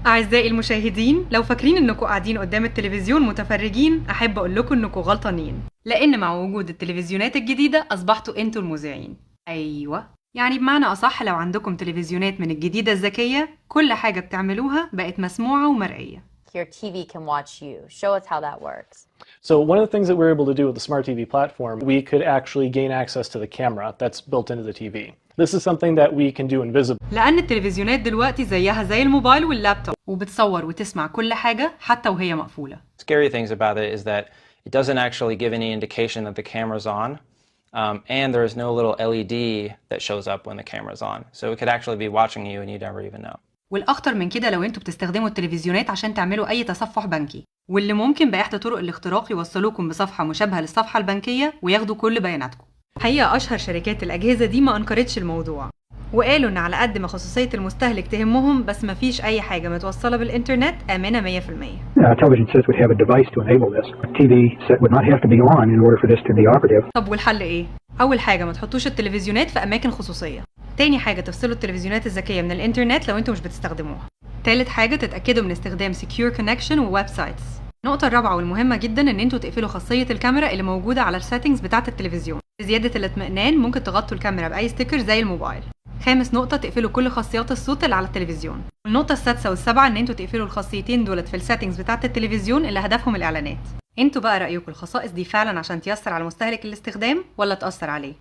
أعزائي المشاهدين، لو فاكرين إنكم قاعدين قدام التلفزيون متفرجين، أحب أقول لكم إنكم غلطانين، لأن مع وجود التلفزيونات الجديدة أصبحتوا أنتوا المذيعين. أيوة، يعني بمعنى أصح لو عندكم تلفزيونات من الجديدة الذكية، كل حاجة بتعملوها بقت مسموعة ومرئية. Your TV can watch you. Show us how that works. So one of the things that we're able to do with the Smart TV platform, we could actually gain access to the camera that's built into the TV. This is something that we can do invisible. لأن التلفزيونات دلوقتي زيها زي الموبايل واللابتوب، وبتصور وتسمع كل حاجة حتى وهي مقفولة. Scary things about it is that it doesn't actually give any indication that the camera's on, and there is no little LED that shows up when the camera's on. So it could actually be watching you and you never even know. والأخطر من كده لو انتوا بتستخدموا التلفزيونات عشان تعملوا أي تصفح بنكي، واللي ممكن بإحدى طرق الاختراق يوصلوكم بصفحة مشابهة للصفحة البنكية وياخدوا كل بياناتكم. حقيقة أشهر شركات الأجهزة دي ما أنكرتش الموضوع، وقالوا إن على قد ما خصوصية المستهلك تهمهم، بس ما فيش أي حاجة متوصلة بالإنترنت آمنة 100%. Television sets would have a device to enable this. TV set would not have to be on in order for this to be operative. طب والحل إيه؟ أول حاجة ما تحطوش التلفزيونات في أماكن خصوصية. تاني حاجة تفصلوا التلفزيونات الذكية من الإنترنت لو انتوا مش بتستخدموها. تالت حاجة تتأكدوا من استخدام Secure Connection وويب سايتس. النقطة الرابعة والمهمة جدا إن انتوا تقفلوا خاصية الكاميرا اللي موجودة على السيتنجز بتاعة التلفزيون. لزيادة الاطمئنان ممكن تغطوا الكاميرا بأي ستيكر زي الموبايل. خامس نقطة تقفلوا كل خاصيات الصوت اللي على التلفزيون. النقطة السادسة والسابعة إن انتوا تقفلوا الخاصيتين دولت في السيتنجز بتاعة التلفزيون اللي هدفهم الإعلانات. انتوا بقى رأيكم الخصائص دي فعلا عشان تيسر على مستهلك الاستخدام ولا تأثر عليه؟